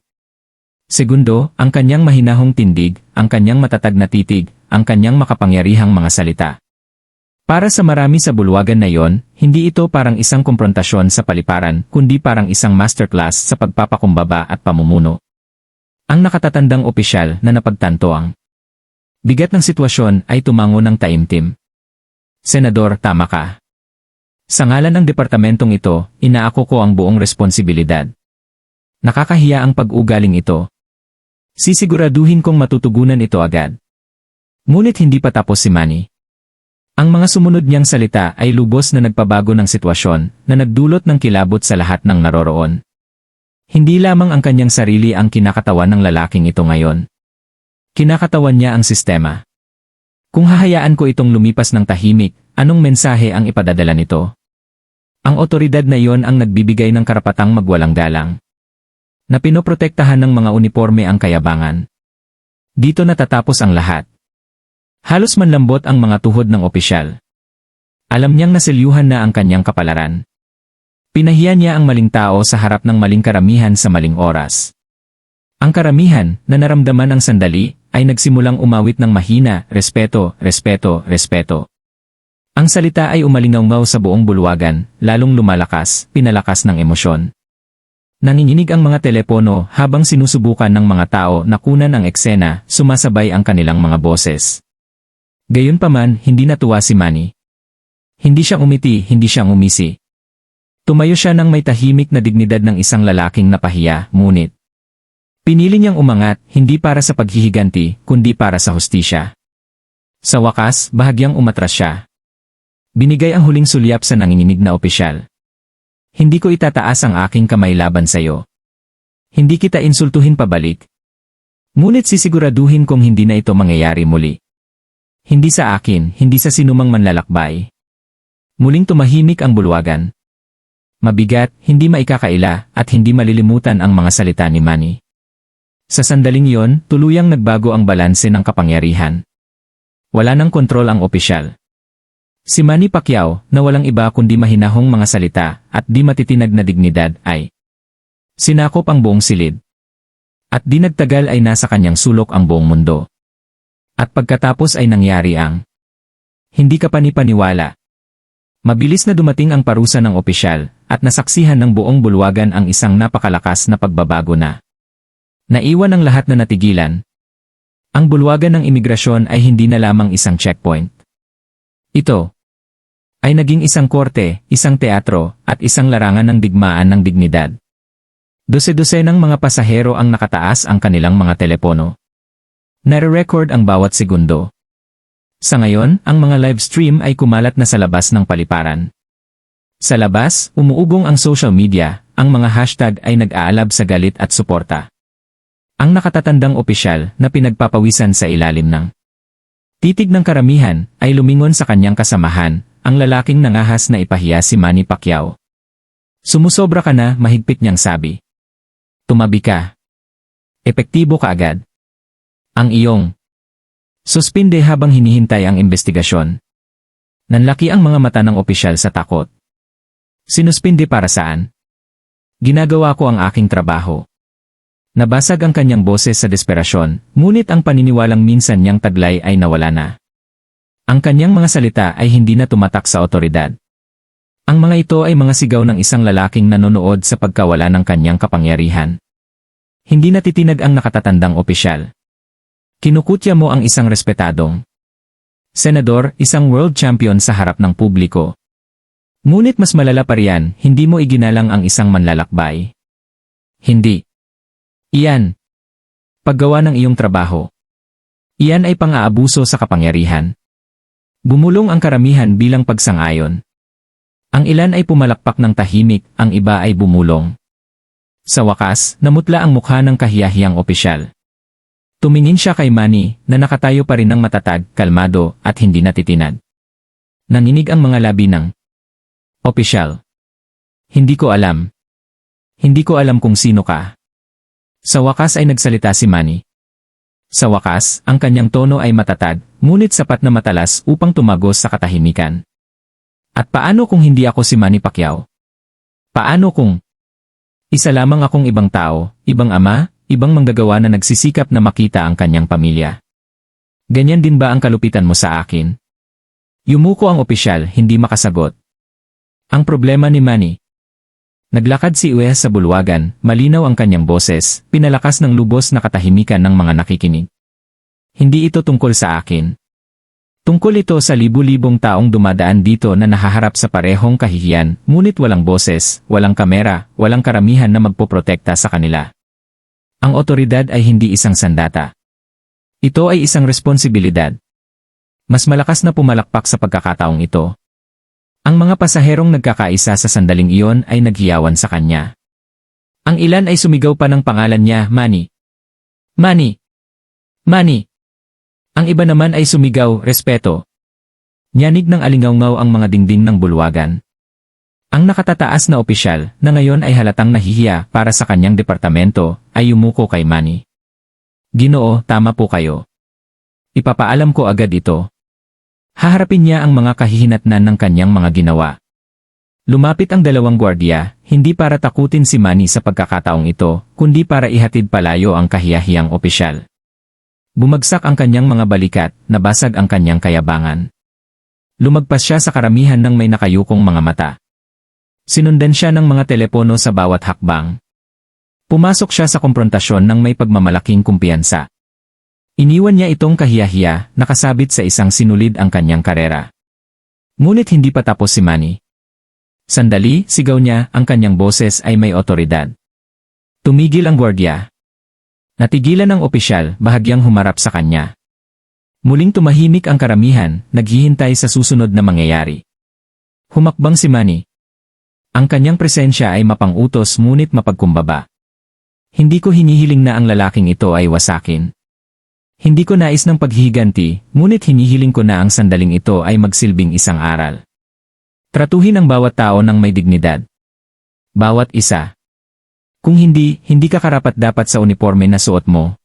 segundo, ang kanyang mahinahong tindig, ang kanyang matatag na titig, ang kanyang makapangyarihang mga salita. Para sa marami sa bulwagan na yon, hindi ito parang isang komprontasyon sa paliparan, kundi parang isang masterclass sa pagpapakumbaba at pamumuno. Ang nakatatandang opisyal na napagtanto ang bigat ng sitwasyon ay tumango ng taimtim. Senador, tama ka. Sa ngalan ng departamentong ito, inaako ko ang buong responsibilidad. Nakakahiya ang pag-ugaling ito. Sisiguraduhin kong matutugunan ito agad. Ngunit hindi pa tapos si Manny. Ang mga sumunod niyang salita ay lubos na nagpabago ng sitwasyon na nagdulot ng kilabot sa lahat ng naroroon. Hindi lamang ang kanyang sarili ang kinakatawan ng lalaking ito ngayon. Kinakatawan niya ang sistema. Kung hahayaan ko itong lumipas ng tahimik, anong mensahe ang ipadadala nito? Ang otoridad na iyon ang nagbibigay ng karapatang magwalang galang. Na pinoprotektahan ng mga uniforme ang kayabangan. Dito natatapos ang lahat. Halos manlambot ang mga tuhod ng opisyal. Alam niyang naselyuhan na ang kanyang kapalaran. Pinahiya niya ang maling tao sa harap ng maling karamihan sa maling oras. Ang karamihan, na naramdaman ang sandali, ay nagsimulang umawit ng mahina, respeto, respeto, respeto. Ang salita ay umalingaw sa buong bulwagan, lalong lumalakas, pinalakas ng emosyon. Nanginginig ang mga telepono habang sinusubukan ng mga tao na kunan ang eksena, sumasabay ang kanilang mga boses. Gayunpaman, hindi natuwa si Manny. Hindi siya umiti, hindi siya umisi. Tumayo siya ng may tahimik na dignidad ng isang lalaking napahiya, ngunit pinili niyang umangat, hindi para sa paghihiganti, kundi para sa hustisya. Sa wakas, bahagyang umatras siya. Binigay ang huling sulyap sa nanginginig na opisyal. Hindi ko itataas ang aking kamay laban sa'yo. Hindi kita insultuhin pabalik. Ngunit sisiguraduhin kong hindi na ito mangyayari muli. Hindi sa akin, hindi sa sinumang manlalakbay. Muling tumahimik ang bulwagan. Mabigat, hindi maikakaila, at hindi malilimutan ang mga salita ni Manny. Sa sandaling iyon, tuluyang nagbago ang balanse ng kapangyarihan. Wala nang kontrol ang opisyal. Si Manny Pacquiao, na walang iba kundi mahinahong mga salita at di matitinag na dignidad ay sinakop ang buong silid. At di nagtagal ay nasa kanyang sulok ang buong mundo. At pagkatapos ay nangyari ang hindi ka panipaniwala. Mabilis na dumating ang parusa ng opisyal at nasaksihan ng buong bulwagan ang isang napakalakas na pagbabago na naiwan ang lahat na natigilan. Ang bulwagan ng imigrasyon ay hindi na lamang isang checkpoint. Ito ay naging isang korte, isang teatro, at isang larangan ng digmaan ng dignidad. Dose-dosenang mga pasahero ang nakataas ang kanilang mga telepono. Nare-record ang bawat segundo. Sa ngayon, ang mga live stream ay kumalat na sa labas ng paliparan. Sa labas, umuugong ang social media, ang mga hashtag ay nag-aalab sa galit at suporta. Ang nakatatandang opisyal na pinagpapawisan sa ilalim ng titig ng karamihan ay lumingon sa kanyang kasamahan, ang lalaking nangahas na ipahiya si Manny Pacquiao. Sumusobra ka na, mahigpit niyang sabi. Tumabi ka. Epektibo ka agad. Ang iyong suspinde habang hinihintay ang investigasyon. Nanlaki ang mga mata ng opisyal sa takot. Sinuspinde para saan? Ginagawa ko ang aking trabaho. Nabasag ang kanyang boses sa desperasyon, ngunit ang paniniwalang minsan niyang taglay ay nawala na. Ang kanyang mga salita ay hindi na tumatak sa otoridad. Ang mga ito ay mga sigaw ng isang lalaking nanonood sa pagkawala ng kanyang kapangyarihan. Hindi natitinag ang nakatatandang opisyal. Kinukutya mo ang isang respetadong senador, isang world champion sa harap ng publiko. Ngunit mas malala pa riyan, hindi mo iginalang ang isang manlalakbay. Hindi. Iyan. Paggawa ng iyong trabaho. Iyan ay pang-aabuso sa kapangyarihan. Bumulong ang karamihan bilang pagsang-ayon. Ang ilan ay pumalakpak ng tahimik, ang iba ay bumulong. Sa wakas, namutla ang mukha ng kahiyahiyang opisyal. Tumingin siya kay Manny, na nakatayo pa rin ng matatag, kalmado, at hindi natitinag. Nanginig ang mga labi ng opisyal. Hindi ko alam. Hindi ko alam kung sino ka. Sa wakas ay nagsalita si Manny. Sa wakas, ang kanyang tono ay matatag, ngunit sapat na matalas upang tumagos sa katahimikan. At paano kung hindi ako si Manny Pacquiao? Paano kung isa lamang akong ibang tao, ibang ama, ibang manggagawa na nagsisikap na makita ang kanyang pamilya? Ganyan din ba ang kalupitan mo sa akin? Yumuko ang opisyal, hindi makasagot. Ang problema ni Manny. Naglakad si Uwe sa bulwagan, malinaw ang kanyang boses, pinalakas ng lubos na katahimikan ng mga nakikinig. Hindi ito tungkol sa akin. Tungkol ito sa libu-libong taong dumadaan dito na nahaharap sa parehong kahihiyan, ngunit walang boses, walang kamera, walang karamihan na magpoprotekta sa kanila. Ang otoridad ay hindi isang sandata. Ito ay isang responsibilidad. Mas malakas na pumalakpak sa pagkakataong ito. Ang mga pasaherong nagkakaisa sa sandaling iyon ay naghiyawan sa kanya. Ang ilan ay sumigaw pa ng pangalan niya, Manny. Manny! Manny! Ang iba naman ay sumigaw, respeto. Nyanig ng alingawngaw ang mga dingding ng bulwagan. Ang nakatataas na opisyal, na ngayon ay halatang nahihiya para sa kanyang departamento, ay yumuko kay Manny. Ginoo, tama po kayo. Ipapaalam ko agad ito. Haharapin niya ang mga kahihinatnan ng kanyang mga ginawa. Lumapit ang dalawang gwardiya, hindi para takutin si Manny sa pagkakataong ito, kundi para ihatid palayo ang kahiyahiyang opisyal. Bumagsak ang kanyang mga balikat, nabasag ang kanyang kayabangan. Lumagpas siya sa karamihan ng may nakayukong mga mata. Sinundan siya ng mga telepono sa bawat hakbang. Pumasok siya sa komprontasyon ng may pagmamalaking kumpiyansa. Iniwan niya itong kahiyahiya, nakasabit sa isang sinulid ang kanyang karera. Ngunit hindi pa tapos si Manny. Sandali, sigaw niya, ang kanyang boses ay may otoridad. Tumigil ang gwardiya. Natigilan ang opisyal, bahagyang humarap sa kanya. Muling tumahimik ang karamihan, naghihintay sa susunod na mangyayari. Humakbang si Manny. Ang kanyang presensya ay mapang-utos ngunit mapagkumbaba. Hindi ko hinihiling na ang lalaking ito ay wasakin. Hindi ko nais ng paghihiganti, ngunit hinihiling ko na ang sandaling ito ay magsilbing isang aral. Tratuhin ang bawat tao ng may dignidad. Bawat isa. Kung hindi, hindi ka karapat-dapat sa uniforme na suot mo.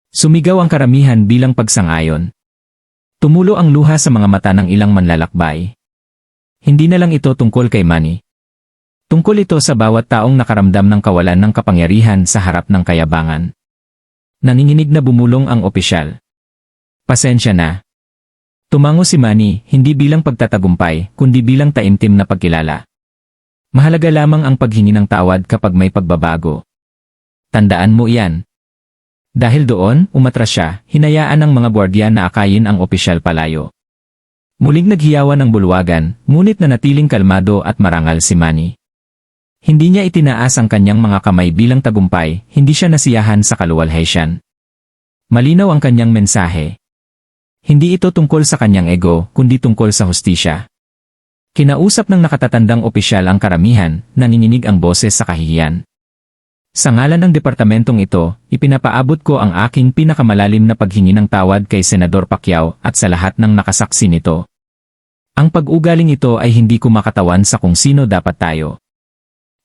Sumigaw ang karamihan bilang pagsang-ayon. Tumulo ang luha sa mga mata ng ilang manlalakbay. Hindi na lang ito tungkol kay Manny. Tungkol ito sa bawat taong nakaramdam ng kawalan ng kapangyarihan sa harap ng kayabangan. Nanginginig na bumulong ang opisyal. Pasensya na. Tumango si Manny, hindi bilang pagtatagumpay, kundi bilang taimtim na pagkilala. Mahalaga lamang ang paghingi ng tawad kapag may pagbabago. Tandaan mo iyan. Dahil doon, umatras siya, hinayaan ng mga gwardiya na akayin ang opisyal palayo. Muling naghiyawan ang bulwagan, ngunit nanatiling kalmado at marangal si Manny. Hindi niya itinaas ang kanyang mga kamay bilang tagumpay, hindi siya nasiyahan sa kaluwalhatian. Malinaw ang kanyang mensahe. Hindi ito tungkol sa kanyang ego, kundi tungkol sa hustisya. Kinausap ng nakatatandang opisyal ang karamihan, nanginginig ang boses sa kahihiyan. Sa ngalan ng departamentong ito, ipinapaabot ko ang aking pinakamalalim na paghingi ng tawad kay Senador Pacquiao at sa lahat ng nakasaksi nito. Ang pag-ugaling ito ay hindi kumakatawan sa kung sino dapat tayo.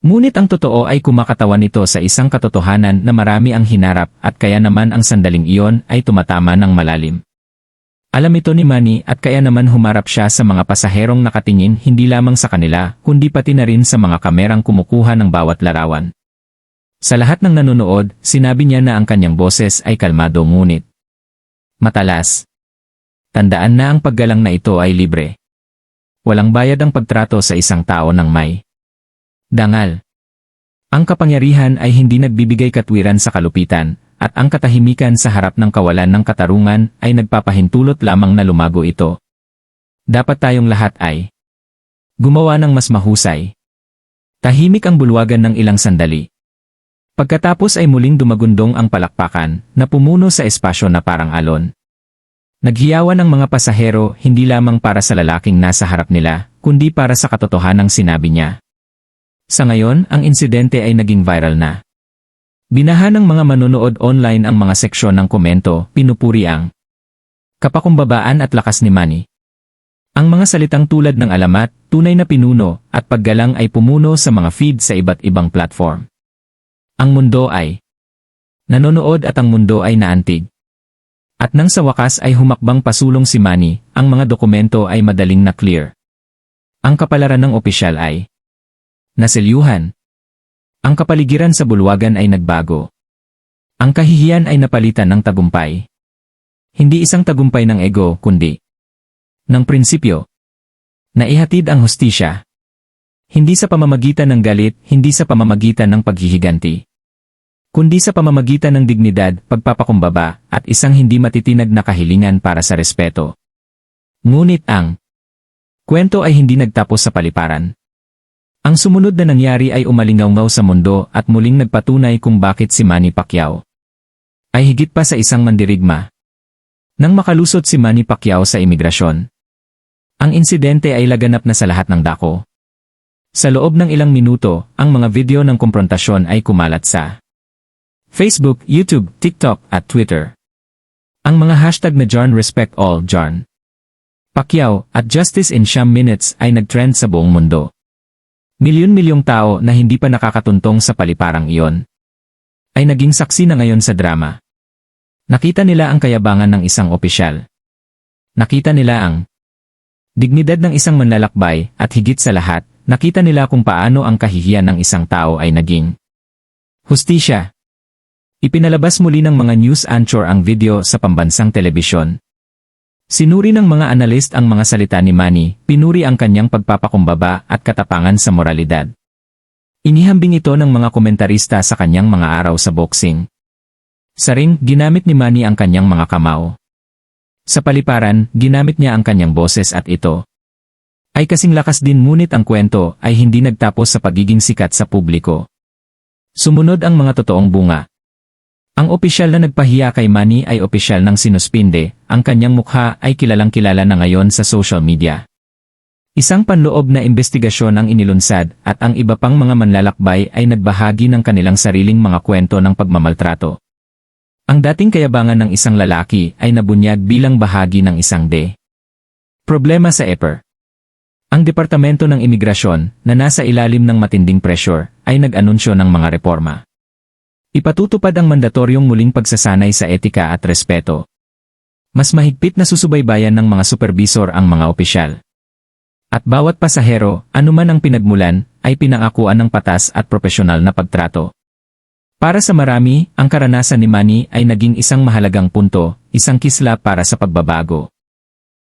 Ngunit ang totoo ay kumakatawan ito sa isang katotohanan na marami ang hinarap at kaya naman ang sandaling iyon ay tumatama ng malalim. Alam ito ni Manny at kaya naman humarap siya sa mga pasaherong nakatingin hindi lamang sa kanila kundi pati na rin sa mga kamerang kumukuha ng bawat larawan. Sa lahat ng nanonood, sinabi niya na ang kanyang boses ay kalmado ngunit matalas. Tandaan na ang paggalang na ito ay libre. Walang bayad ang pagtrato sa isang tao ng may dangal. Ang kapangyarihan ay hindi nagbibigay katwiran sa kalupitan, at ang katahimikan sa harap ng kawalan ng katarungan ay nagpapahintulot lamang na lumago ito. Dapat tayong lahat ay gumawa ng mas mahusay. Tahimik ang bulwagan ng ilang sandali. Pagkatapos ay muling dumagundong ang palakpakan na pumuno sa espasyo na parang alon. Naghiyawan ang mga pasahero hindi lamang para sa lalaking nasa harap nila, kundi para sa katotohanang sinabi niya. Sa ngayon, ang insidente ay naging viral na. Binahan ng mga manonood online ang mga seksyon ng komento, pinupuri ang kapakumbabaan at lakas ni Manny. Ang mga salitang tulad ng alamat, tunay na pinuno, at paggalang ay pumuno sa mga feed sa iba't ibang platform. Ang mundo ay nanonood at ang mundo ay naantig. At nang sa wakas ay humakbang pasulong si Manny, ang mga dokumento ay madaling na clear. Ang kapalaran ng opisyal ay naselyuhan. Ang kapaligiran sa bulwagan ay nagbago. Ang kahihiyan ay napalitan ng tagumpay. Hindi isang tagumpay ng ego, kundi Ng prinsipyo, naihatid ang hustisya. Hindi sa pamamagitan ng galit, hindi sa pamamagitan ng paghihiganti, kundi sa pamamagitan ng dignidad, pagpapakumbaba, at isang hindi matitinag na kahilingan para sa respeto. Ngunit ang kwento ay hindi nagtapos sa paliparan. Ang sumunod na nangyari ay umalingaw sa mundo at muling nagpatunay kung bakit si Manny Pacquiao ay higit pa sa isang mandirigma. Nang makalusot si Manny Pacquiao sa imigrasyon, ang insidente ay laganap na sa lahat ng dako. Sa loob ng ilang minuto, ang mga video ng komprontasyon ay kumalat sa Facebook, YouTube, TikTok, at Twitter. Ang mga hashtag na John Respect All John Pacquiao at Justice in Siyam Minutes ay nagtrend sa buong mundo. Milyon-milyong tao na hindi pa nakakatuntong sa paliparang iyon ay naging saksi na ngayon sa drama. Nakita nila ang kayabangan ng isang opisyal. Nakita nila ang dignidad ng isang manlalakbay at higit sa lahat, nakita nila kung paano ang kahihiyan ng isang tao ay naging hustisya. Ipinalabas muli ng mga news anchor ang video sa pambansang telebisyon. Sinuri ng mga analyst ang mga salita ni Manny, pinuri ang kanyang pagpapakumbaba at katapangan sa moralidad. Inihambing ito ng mga komentarista sa kanyang mga araw sa boxing. Sa ring, ginamit ni Manny ang kanyang mga kamao. Sa paliparan, ginamit niya ang kanyang boses at ito ay kasing lakas din, ngunit ang kwento ay hindi nagtapos sa pagiging sikat sa publiko. Sumunod ang mga totoong bunga. Ang opisyal na nagpahiya kay Manny ay opisyal ng sinuspinde, ang kanyang mukha ay kilalang-kilala na ngayon sa social media. Isang panloob na investigasyon ang inilunsad at ang iba pang mga manlalakbay ay nagbahagi ng kanilang sariling mga kwento ng pagmamaltrato. Ang dating kayabangan ng isang lalaki ay nabunyag bilang bahagi ng isang problema sa EPER. Ang Departamento ng Imigrasyon, na nasa ilalim ng matinding pressure, ay nag-anunsyo ng mga reforma. Ipatutupad ang mandatoryong muling pagsasanay sa etika at respeto. Mas mahigpit na susubaybayan ng mga supervisor ang mga opisyal. At bawat pasahero, anuman ang pinagmulan, ay pinangakuan ng patas at propesyonal na pagtrato. Para sa marami, ang karanasan ni Manny ay naging isang mahalagang punto, isang kislap para sa pagbabago.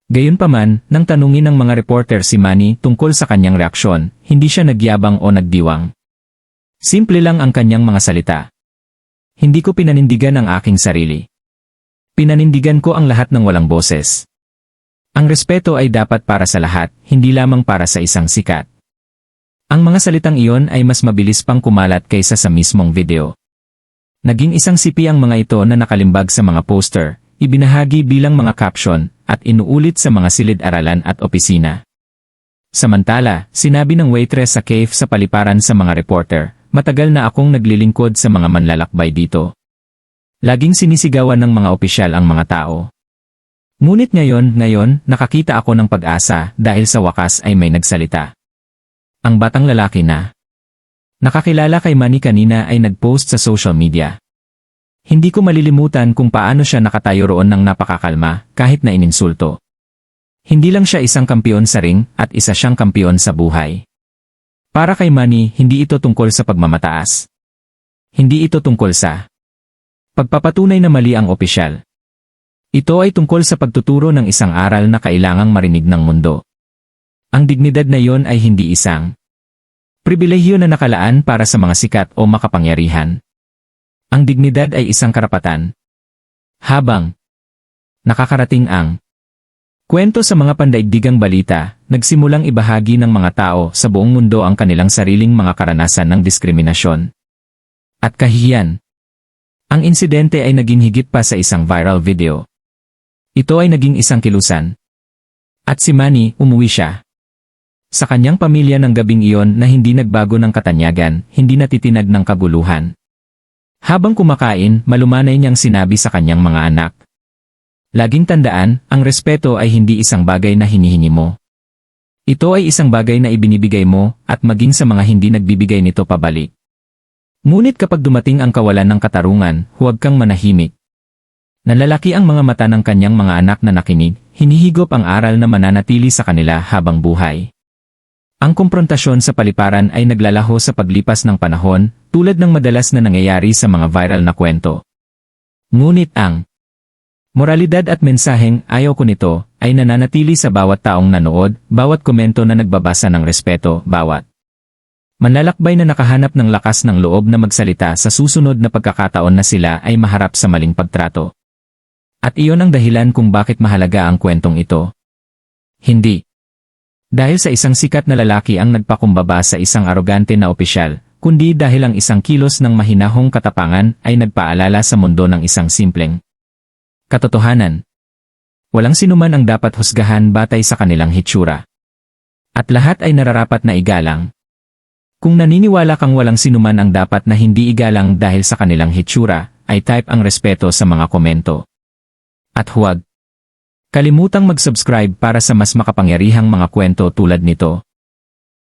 Gayunpaman, nang tanungin ng mga reporter si Manny tungkol sa kanyang reaksyon, hindi siya nagyabang o nagdiwang. Simple lang ang kanyang mga salita. Hindi ko pinanindigan ang aking sarili. Pinanindigan ko ang lahat ng walang boses. Ang respeto ay dapat para sa lahat, hindi lamang para sa isang sikat. Ang mga salitang iyon ay mas mabilis pang kumalat kaysa sa mismong video. Naging isang sipi ang mga ito na nakalimbag sa mga poster, ibinahagi bilang mga caption, at inuulit sa mga silid-aralan at opisina. Samantala, sinabi ng waitress sa cafe sa paliparan sa mga reporter, "Matagal na akong naglilingkod sa mga manlalakbay dito. Laging sinisigawan ng mga opisyal ang mga tao. Ngunit ngayon, nakakita ako ng pag-asa dahil sa wakas ay may nagsalita." Ang batang lalaki na nakakilala kay Manny kanina ay nagpost sa social media. "Hindi ko malilimutan kung paano siya nakatayo roon ng napakakalma kahit na ininsulto. Hindi lang siya isang kampiyon sa ring at isa siyang kampiyon sa buhay." Para kay Manny, hindi ito tungkol sa pagmamataas. Hindi ito tungkol sa pagpapatunay na mali ang opisyal. Ito ay tungkol sa pagtuturo ng isang aral na kailangang marinig ng mundo. Ang dignidad na iyon ay hindi isang pribilehiyo na nakalaan para sa mga sikat o makapangyarihan. Ang dignidad ay isang karapatan. Habang nakakarating ang kwento sa mga pandaigdigang balita, nagsimulang ibahagi ng mga tao sa buong mundo ang kanilang sariling mga karanasan ng diskriminasyon at kahihiyan. Ang insidente ay naging higit pa sa isang viral video. Ito ay naging isang kilusan. At si Manny, umuwi siya sa kanyang pamilya ng gabing iyon na hindi nagbago ng katanyagan, hindi natitinag ng kaguluhan. Habang kumakain, malumanay niyang sinabi sa kanyang mga anak, "Laging tandaan, ang respeto ay hindi isang bagay na hinihingi mo. Ito ay isang bagay na ibinibigay mo at maging sa mga hindi nagbibigay nito pabalik. Ngunit kapag dumating ang kawalan ng katarungan, huwag kang manahimik." Nalalaki ang mga mata ng kanyang mga anak na nakinig, hinihigop ang aral na mananatili sa kanila habang buhay. Ang komprontasyon sa paliparan ay naglalaho sa paglipas ng panahon, tulad ng madalas na nangyayari sa mga viral na kwento. Ngunit ang moralidad at mensaheng "ayaw ko nito" ay nananatili sa bawat taong nanood, bawat komento na nagbabasa ng respeto, bawat manlalakbay na nakahanap ng lakas ng loob na magsalita sa susunod na pagkakataon na sila ay maharap sa maling pagtrato. At iyon ang dahilan kung bakit mahalaga ang kwentong ito. Hindi dahil sa isang sikat na lalaki ang nagpakumbaba sa isang arogante na opisyal, kundi dahil ang isang kilos ng mahinahong katapangan ay nagpaalala sa mundo ng isang simpleng katotohanan. Walang sinuman ang dapat husgahan batay sa kanilang hitsura. At lahat ay nararapat na igalang. Kung naniniwala kang walang sinuman ang dapat na hindi igalang dahil sa kanilang hitsura, ay type ang respeto sa mga komento. At huwag kalimutang mag-subscribe para sa mas makapangyarihang mga kwento tulad nito.